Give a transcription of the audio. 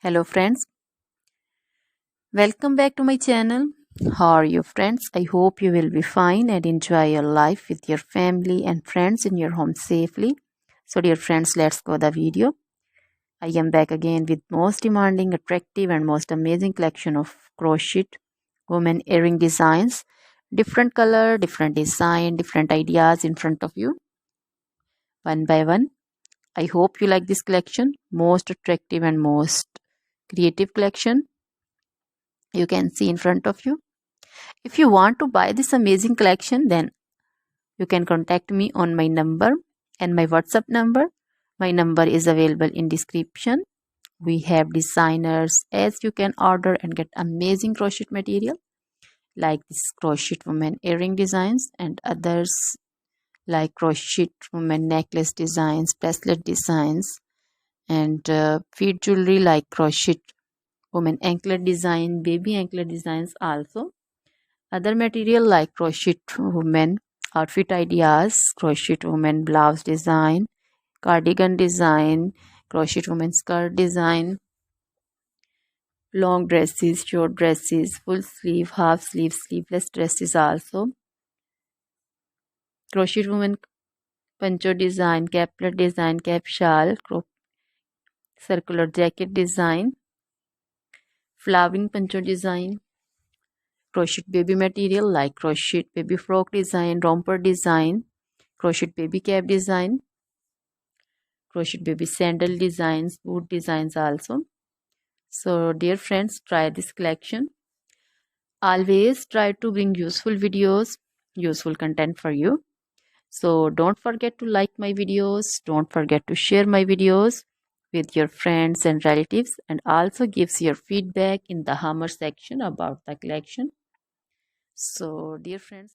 Hello friends, welcome back to my channel. How are you friends? I hope you will be fine and enjoy your life with your family and friends in your home safely. So dear friends, let's go the video. I am back again with most demanding, attractive and most amazing collection of crochet women earring designs. Different color, different design, different ideas in front of you. One by one. I hope you like this collection. Most attractive and most creative collection you can see in front of you. If you want to buy this amazing collection, then you can contact me on my number and my WhatsApp number. My number is available in description. We have designers as you can order and get amazing crochet material like this crochet woman earring designs and others like crochet woman necklace designs, bracelet designs and feet jewelry like crochet woman anklet design, baby anklet designs also. Other material like crochet women outfit ideas, crochet women blouse design, cardigan design, crochet women skirt design, long dresses, short dresses, full sleeve, half sleeve, sleeveless dresses also. Crochet women poncho design, caplet design, cap shawl, circular jacket design, flowering poncho design, crochet baby material like crochet baby frock design, romper design, crochet baby cap design, crochet baby sandal designs, boot designs also. So dear friends, try this collection. Always try to bring useful videos, useful content for you. So don't forget to like my videos, don't forget to share my videos with your friends and relatives, and also gives your feedback in the hammer section about the collection. So dear friends,